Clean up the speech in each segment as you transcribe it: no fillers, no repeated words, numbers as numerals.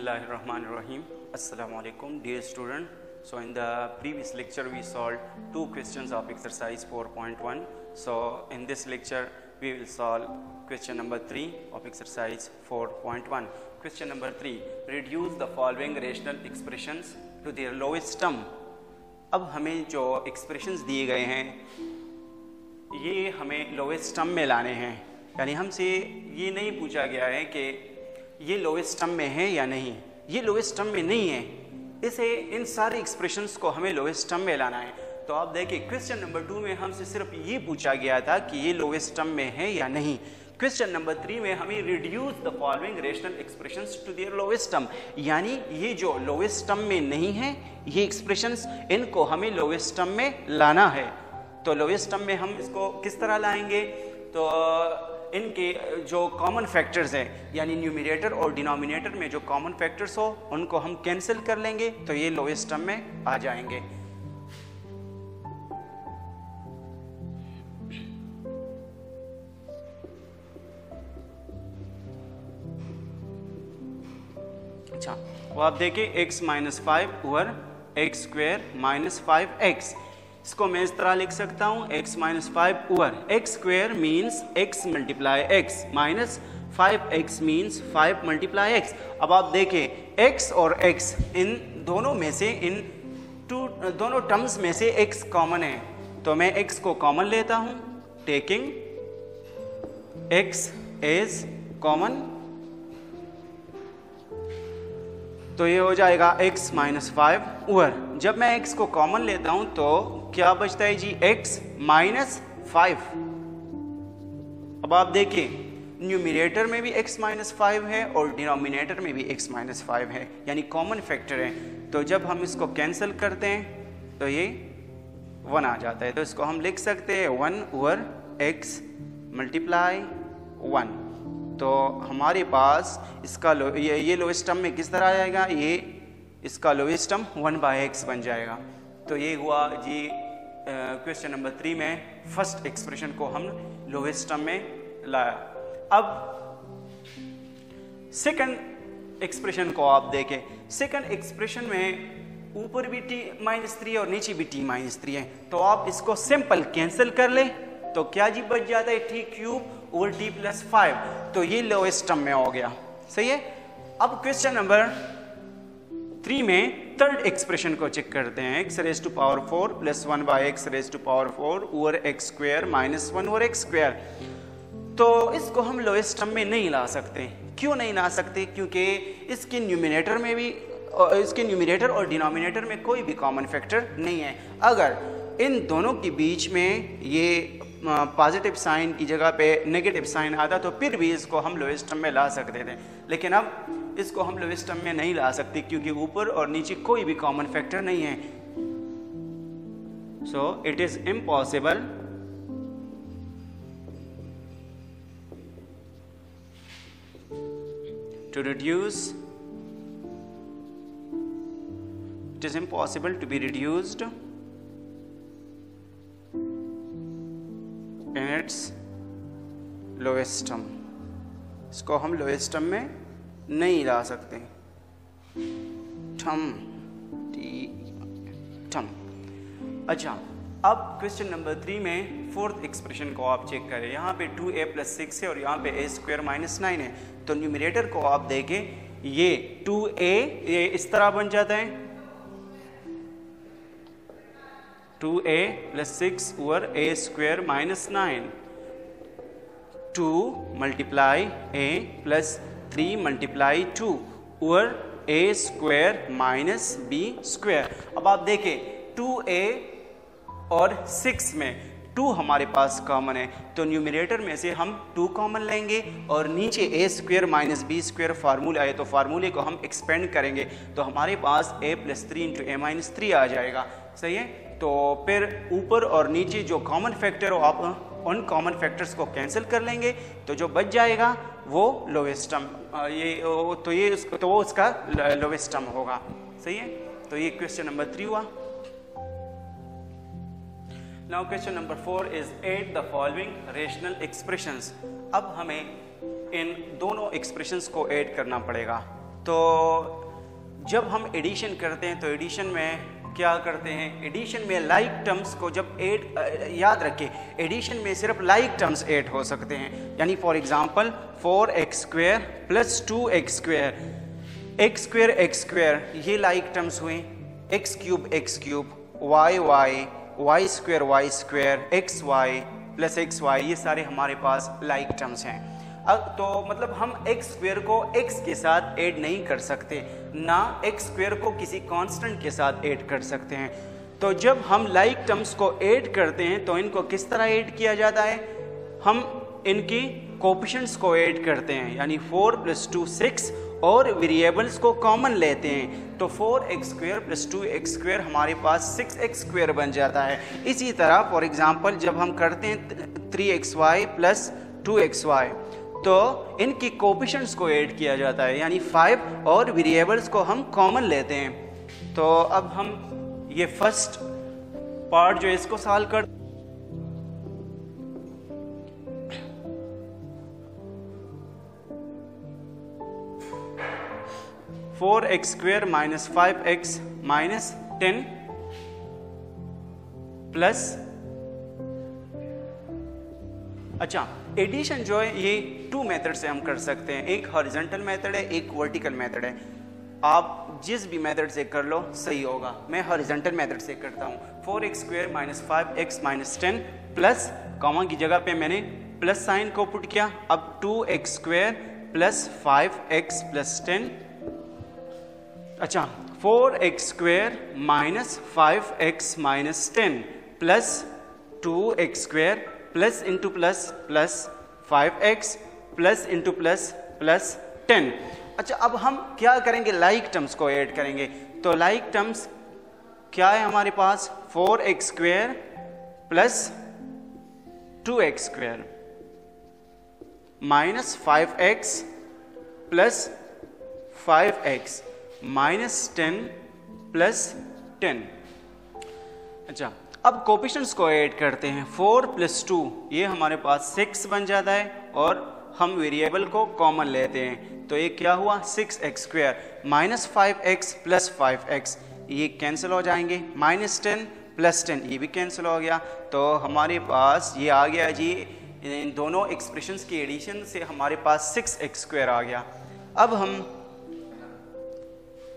Bismillahirrahmanirrahim. Assalamu alaikum, dear student. So in the previous lecture we solved two questions of exercise 4.1. So in this lecture we will solve question number 3 of exercise 4.1. Question number 3, reduce the following rational expressions to their lowest term. अब हमें जो expressions दिए गए हैं ये हमें lowest term में लाने हैं, यानी हमसे ये नहीं पूछा गया है कि ये लोवेस्ट टर्म में है या नहीं, ये लोवेस्ट टर्म में नहीं है, इसे इन सारे एक्सप्रेशंस को हमें लोवेस्ट टर्म में लाना है। तो आप देखिए क्वेश्चन नंबर 2 में हमसे सिर्फ ये पूछा गया था कि ये लोवेस्ट टर्म में है या नहीं। क्वेश्चन नंबर 3 में हमें reduce the following rational expressions to their lowest term, यानी ये जो लोवेस्ट टर्म में नहीं है ये एक्सप्रेशंस, इनको हमें लोवेस्ट टर्म में लाना है। तो लोवेस्ट टर्म में हम इसको किस तरह लाएंगे, तो इनके जो कॉमन फैक्टर्स हैं यानी न्यूमरेटर और डिनोमिनेटर में जो कॉमन फैक्टर्स हो उनको हम कैंसिल कर लेंगे तो ये लोवेस्ट टर्म में आ जाएंगे। अच्छा, वो आप देखिए x - 5 over x square - 5x, इसको मैं इस तरह लिख सकता हूँ x - 5 over x square means x multiply x minus 5x means 5 multiply x। अब आप देखें x और x इन दोनों में से दोनों टर्म्स में से x कॉमन है, तो मैं x को कॉमन लेता हूँ, टेकिंग x एज कॉमन, तो ये हो जाएगा x - 5 ओवर, जब मैं x को कॉमन लेता हूं तो क्या बचता है जी x - 5। अब आप देखिए न्यूमरेटर में भी x - 5 है और डिनोमिनेटर में भी x - 5 है, यानी कॉमन फैक्टर है। तो जब हम इसको कैंसिल करते हैं तो ये 1 आ जाता है, तो इसको हम लिख सकते हैं 1 ओवर x मल्टीप्लाई 1। तो हमारे पास इसका ये लोवेस्ट टर्म में किस तरह आएगा, ये इसका लोवेस्ट टर्म 1/x बन जाएगा। तो ये हुआ जी क्वेश्चन नंबर 3 में फर्स्ट एक्सप्रेशन को हम लोवेस्ट टर्म में लाया। अब सेकंड एक्सप्रेशन को आप देखें, सेकंड एक्सप्रेशन में ऊपर भी t-3 और नीचे भी t-3 है, तो आप इसको सिंपल कैंसिल कर ले तो क्या जी बच जाता है t³ ओवर t + 5, तो ये लोवेस्ट टर्म में हो गया। सही है। अब क्वेश्चन नंबर 3 में थर्ड एक्सप्रेशन को चेक करते हैं, x⁴ + 1/x⁴ over x square - 1 over x square. तो इसको हम लोवेस्ट टर्म में नहीं ला सकते। क्यों नहीं ला सकते, क्योंकि इसके न्यूमरेटर में भी इसके न्यूमरेटर और डिनोमिनेटर में कोई भी कॉमन फैक्टर नहीं है। अगर इन दोनों के बीच में ये पॉजिटिव साइन की जगह पे नेगेटिव साइन आता तो फिर भी इसको हम लोवेस्ट टर्म में ला सकते थे, लेकिन अब इसको हम लोवेस्ट टर्म में नहीं ला सकते क्योंकि ऊपर और नीचे कोई भी कॉमन फैक्टर नहीं है। So it is impossible to reduce, it is impossible to be reduced in its lowest term, इसको हम लोवेस्ट टर्म में नहीं ला सकते। Term term. अच्छा, अब क्वेश्चन नंबर 3 में फोर्थ एक्सप्रेशन को आप चेक करें, यहाँ पे 2a + 6 है और यहाँ पे a² - 9 है, तो न्यूमरेटर को आप देखें ये 2a ये इस तरह बन जाता है 2a + 6 over a² - 9, 2 multiply a + 3 multiply 2 over a² - b²। अब आप देखें 2a और 6 में 2 हमारे पास कॉमन है, तो न्यूमरेटर में से हम 2 कॉमन लेंगे और नीचे a² - b² फार्मूला है, तो फार्मूले को हम एक्सपेंड करेंगे तो हमारे पास a + 3 × a - 3 आ जाएगा। सही है। तो फिर ऊपर और नीचे जो कॉमन फैक्टर हो आप उन कॉमन फैक्टर्स को कैंसिल कर लेंगे, तो जो बच जाएगा वो लोवेस्ट टर्म वो उसका लोवेस्ट टर्म होगा। सही है। तो ये क्वेश्चन नंबर 3 हुआ। Now question number 4 is add the following rational expressions. अब हमें इन दोनों एक्सप्रेशंस को ऐड करना पड़ेगा। तो जब हम एडिशन करते हैं तो एडिशन में क्या करते हैं, एडिशन में लाइक टर्म्स को जब याद रखें, एडिशन में सिर्फ लाइक टर्म्स ऐड हो सकते हैं। यानी for example 4x² plus 2x², x² ये लाइक टर्म्स हुए, x³ y² xy plus xy ये सारे हमारे पास लाइक टर्म्स हैं। अब तो मतलब हम x² को x के साथ ऐड नहीं कर सकते, ना x² को किसी कांस्टेंट के साथ ऐड कर सकते हैं। तो जब हम लाइक टर्म्स को ऐड करते हैं तो इनको किस तरह ऐड किया जाता है, हम इनकी कोएफिशिएंट्स को ऐड करते हैं, यानी 4 + 2 6 और वेरिएबल्स को कॉमन लेते हैं, तो 4x² + 2x² हमारे पास 6x² बन जाता है। इसी तरह फॉर एग्जांपल जब हम करते हैं 3xy + 2xy, तो इनकी कोएफिशिएंट्स को ऐड किया जाता है, यानी 5 और वेरिएबल्स को हम कॉमन लेते हैं। तो अब हम ये फर्स्ट पार्ट जो है इसको सॉल्व कर 4x² - 5x - 10 प्लस, अच्छा एडिशन जो है ये 2 मेथड से हम कर सकते हैं, एक हॉरिजॉन्टल मेथड है, एक वर्टिकल मेथड है। आप जिस भी मेथड से कर लो सही होगा। मैं हॉरिजॉन्टल मेथड से करता हूँ। 4x² - 5x - 10 प्लस, कॉमा की जगह पे मैंने प्लस साइन को पुट किया। अब 2x² + 5x + 10, अच्छा 4x² - 5x - 10 plus 2x² plus into plus plus 5x plus into plus plus 10। अच्छा अब हम क्या करेंगे, लाइक टर्म्स को ऐड करेंगे। तो लाइक टर्म्स क्या है हमारे पास, 4x² + 2x² minus 5x + 5x - 10 + 10। अच्छा अब कोएफिशिएंट्स को ऐड करते हैं। 4 + 2 ये हमारे पास 6 बन जाता है, और हम वेरिएबल को कॉमन लेते हैं, तो ये क्या हुआ 6x² - 5x + 5x ये कैंसिल हो जाएंगे, -10 + 10 ये भी कैंसिल हो गया। तो हमारे पास ये आ गया जी, इन दोनों एक्सप्रेशंस की एडिशन से हमारे पास 6x² आ गया।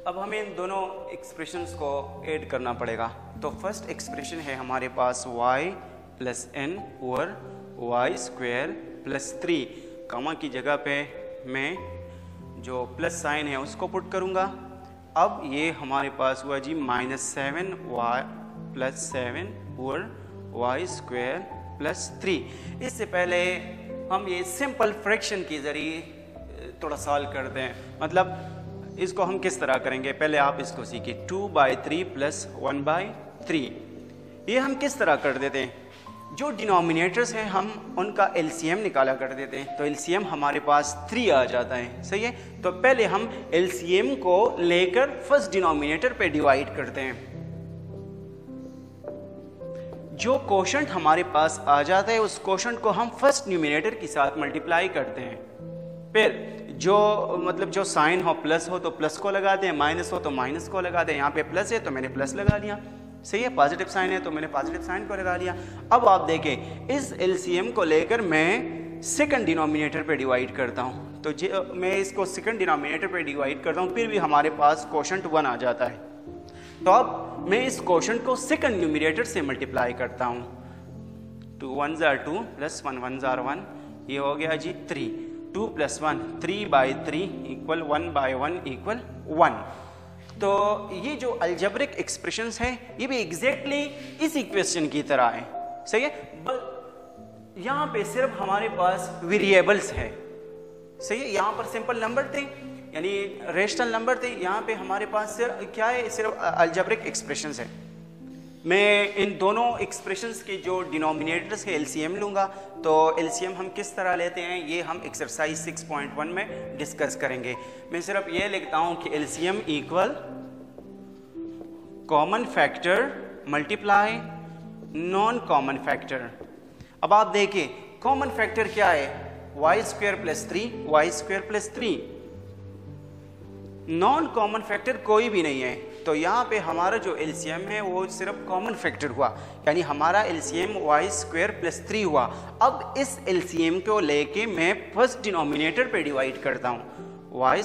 अब हमें इन दोनों एक्सप्रेशंस को ऐड करना पड़ेगा। तो फर्स्ट एक्सप्रेशन है हमारे पास y + n over y² + 3, comma की जगह पे मैं जो प्लस साइन है उसको पुट करूँगा। अब ये हमारे पास हुआ जी -7y + 7 ओवर y² + 3। इससे पहले हम ये सिंपल फ्रैक्शन के ज़रिए थोड़ा सॉल्व करते हैं। मतलब इसको हम किस तरह करेंगे, पहले आप इसको सीखिए। 2/3 + 1/3 ये हम किस तरह कर देते हैं, जो डिनोमिनेटर्स हैं हम उनका एलसीएम निकाला कर देते हैं। तो एलसीएम हमारे पास 3 आ जाता है, सही है। तो पहले हम एलसीएम को लेकर फर्स्ट डिनोमिनेटर पे डिवाइड करते हैं। जो कोशेंट हमारे पास आ जाता है उस कोशेंट को हम फर्स्ट न्यूमिनेटर के साथ मल्टीप्लाई करते हैं। फिर जो मतलब जो साइन हो, प्लस हो तो प्लस को लगाते हैं, माइनस हो तो माइनस को लगाते हैं। यहाँ पे प्लस है तो मैंने प्लस लगा लिया, सही है। पॉजिटिव साइन है तो मैंने पॉजिटिव साइन को लगा लिया। अब आप देखें इस एलसीएम को लेकर मैं सेकंड डिनोमिनेटर पे डिवाइड करता हूँ। तो मैं इसको सेकंड डिनोमिनेटर पे डिवाइड करता हूँ, फिर भी हमारे पास कोशेंट 1 आ जाता है। तो अब मैं इस कोशेंट को सेकंड न्यूमिनेटर से मल्टीप्लाई करता हूँ। 2 1 = 2 + 1 1 = 1, ये हो गया जी 3। 2 + 1 3/3 = 1/1 = 1। तो ये जो अलजेब्रिक एक्सप्रेशंस हैं ये भी एग्जैक्टली इस इक्वेशन की तरह है, सही है। यहाँ पे सिर्फ हमारे पास वेरिएबल्स है, सही है। यहाँ पर सिंपल नंबर थे, यानी रेशनल नंबर थे। यहाँ पे हमारे पास सिर्फ क्या है, सिर्फ अलजेब्रिक एक्सप्रेशंस है। मैं इन दोनों एक्सप्रेशंस के जो डिनोमिनेटर्स है एलसीएम लूँगा। तो एलसीएम हम किस तरह लेते हैं ये हम एक्सरसाइज 6.1 में डिस्कस करेंगे। मैं सिर्फ ये लिखता हूँ कि LCM equal common factor multiply non common factor. अब आप देखिए कॉमन फैक्टर क्या है, y² + 3 y² + 3। Non common factor कोई भी नहीं है, तो यहाँ पे हमारा जो एलसीएम है वो सिर्फ कॉमन फैक्टर हुआ, यानी हमारा एलसीएम y² + 3 हुआ। अब इस एलसीएम को लेके मैं फर्स्ट डिनोमिनेटर पे डिवाइड करता हूँ, y²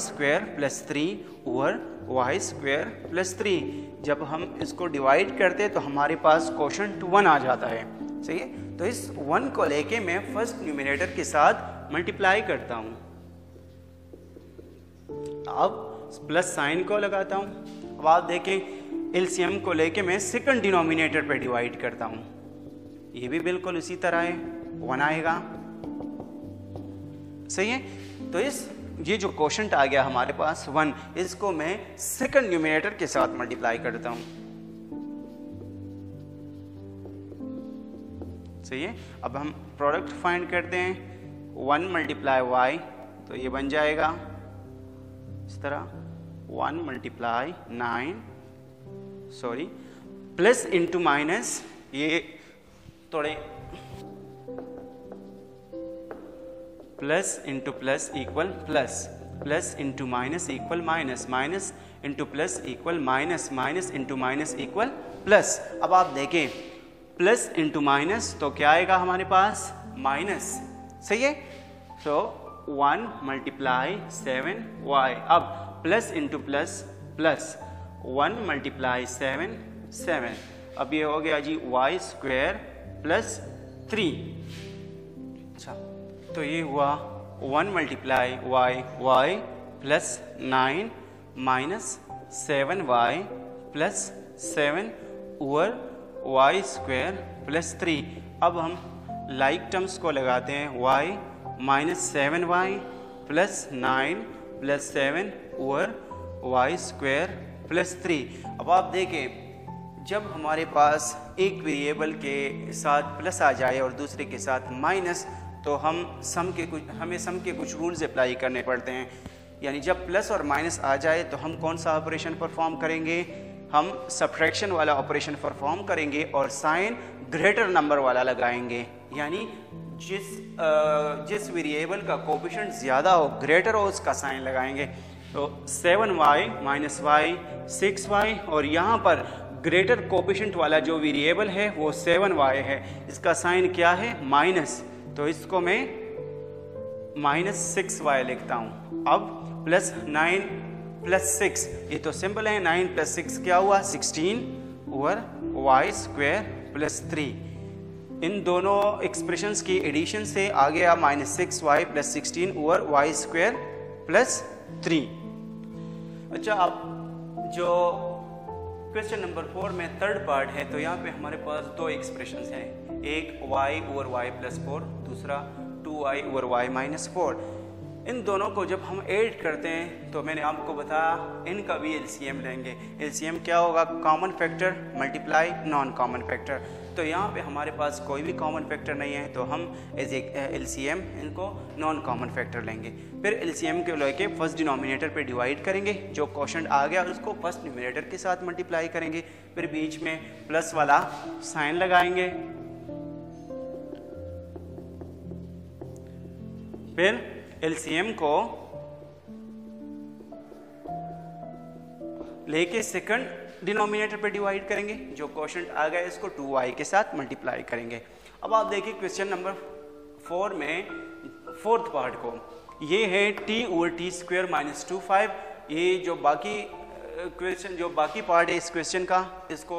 + 3 ओवर y² + 3। जब हम इसको डिवाइड करते हैं तो हमारे पास क्वोशंट 1 आ जाता है, सही है। तो इस 1 को लेके मैं फर्स्ट न्यूमिनेटर के साथ मल्टीप्लाई करता हूँ। अब प्लस साइन को लगाता हूँ। अब आप देखें एलसीएम को लेके मैं सेकंड डिनोमिनेटर पे डिवाइड करता हूँ, ये भी बिल्कुल इसी तरह है, 1 आएगा, सही है। तो ये जो क्वोशंट आ गया हमारे पास 1, इसको मैं सेकंड न्यूमिनेटर के साथ मल्टीप्लाई करता हूँ, सही है। अब हम प्रोडक्ट फाइंड करते हैं, 1 × y, तो ये बन जाएगा इस तरह 1 × 9, सॉरी प्लस इंटू माइनस, ये थोड़े plus into plus equal plus, plus into minus equal minus, minus into plus equal minus, minus into minus equal plus. अब आप देखें प्लस इंटू माइनस तो क्या आएगा हमारे पास, माइनस, सही है। तो 1 × 7y, अब प्लस इंटू प्लस प्लस, 1 × 7 7, अब ये हो गया जी y² + 3। अच्छा, तो ये हुआ 1 × y + 9 minus 7y + 7 over y² + 3। अब हम लाइक टर्म्स को लगाते हैं, y -7y + 9 + 7 ओवर y² + 3। अब आप देखें जब हमारे पास एक वेरिएबल के साथ प्लस आ जाए और दूसरे के साथ माइनस, तो हमें सम के कुछ रूल्स अप्लाई करने पड़ते हैं। यानी जब प्लस और माइनस आ जाए तो हम कौन सा ऑपरेशन परफॉर्म करेंगे, हम सब्ट्रैक्शन वाला ऑपरेशन परफॉर्म करेंगे और साइन ग्रेटर नंबर वाला लगाएंगे। यानी जिस वेरिएबल का कोएफिशिएंट ज़्यादा हो, ग्रेटर हो, उसका साइन लगाएंगे। तो 7y -y 6y, और यहाँ पर ग्रेटर कोएफिशिएंट वाला जो वेरिएबल है वो 7y है, इसका साइन क्या है, माइनस, तो इसको मैं -6y लिखता हूँ। अब +9 + 6, ये तो सिंपल है, 9 + 6 क्या हुआ, 16 ओवर y² + 3। इन दोनों एक्सप्रेशंस की एडिशन से आ गया -6y + 16 ओवर y² + 3। अच्छा, अब जो क्वेश्चन नंबर 4 में थर्ड पार्ट है, तो यहाँ पे हमारे पास दो एक्सप्रेशंस हैं, एक y ओवर y + 4, दूसरा 2y ओवर y - 4। इन दोनों को जब हम ऐड करते हैं तो मैंने आपको बताया इनका भी एलसीएम लेंगे। एलसीएम क्या होगा, common factor multiply non common factor. तो यहाँ पे हमारे पास कोई भी कॉमन फैक्टर नहीं है, तो हम एज ए एलसीएम इनको नॉन कॉमन फैक्टर लेंगे। फिर एलसीएम के लेके फर्स्ट डिनोमिनेटर पे डिवाइड करेंगे, जो क्वोशंट आ गया उसको फर्स्ट न्यूमिनेटर के साथ मल्टीप्लाई करेंगे, फिर बीच में प्लस वाला साइन लगाएंगे, फिर एलसीएम को लेके सेकंड डिनोमिनेटर पे डिवाइड करेंगे, जो क्वोशंट आ गया इसको 2y के साथ मल्टीप्लाई करेंगे। अब आप देखिए क्वेश्चन नंबर 4 में फोर्थ पार्ट को, ये है t ओवर t² - 25। ये जो बाकी पार्ट है इस क्वेश्चन का, इसको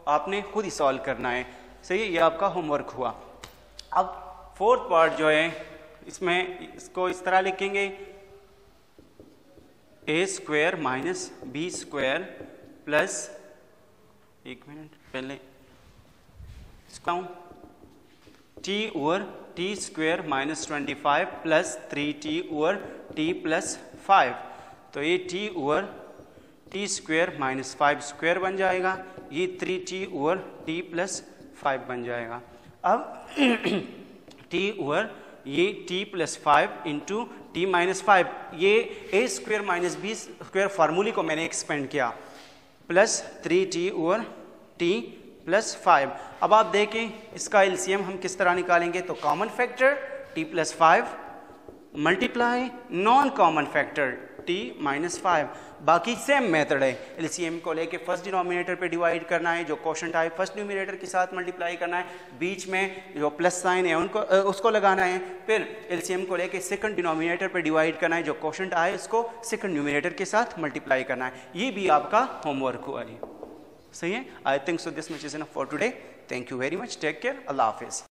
आपने खुद ही सॉल्व करना है, सही है, ये आपका होमवर्क हुआ। अब फोर्थ पार्ट जो है इसमें इसको इस तरह लिखेंगे, a² - b² प्लस, एक मिनट पहले इसका t over t² - 25 plus 3t over t + 5। तो ये t ओवर t² - 5² बन जाएगा, ये 3t ओवर t + 5 बन जाएगा। अब t ओवर ये t + 5 इंटू t - 5, ये a² - b² फार्मूले को मैंने एक्सपेंड किया, प्लस 3t ओवर t + 5। अब आप देखें इसका एलसीएम हम किस तरह निकालेंगे, तो common factor t + 5 multiply non common factor 50 minus 5। बाकी सेम मेथड है, एलसीएम को लेके फर्स्ट डिनोमिनेटर पे डिवाइड करना है, जो क्वोशंट आए फर्स्ट न्यूमिनेटर के साथ मल्टीप्लाई करना है, बीच में जो प्लस साइन है उनको उसको लगाना है, फिर एलसीएम को लेके सेकंड डिनोमिनेटर पे डिवाइड करना है, जो क्वोशंट आए उसको सेकंड न्यूमिनेटर के साथ मल्टीप्लाई करना है। ये भी आपका होमवर्क हुआ है, सही है। I think so this much is enough for today. Thank you very much, take care, अल्लाह हाफिज़।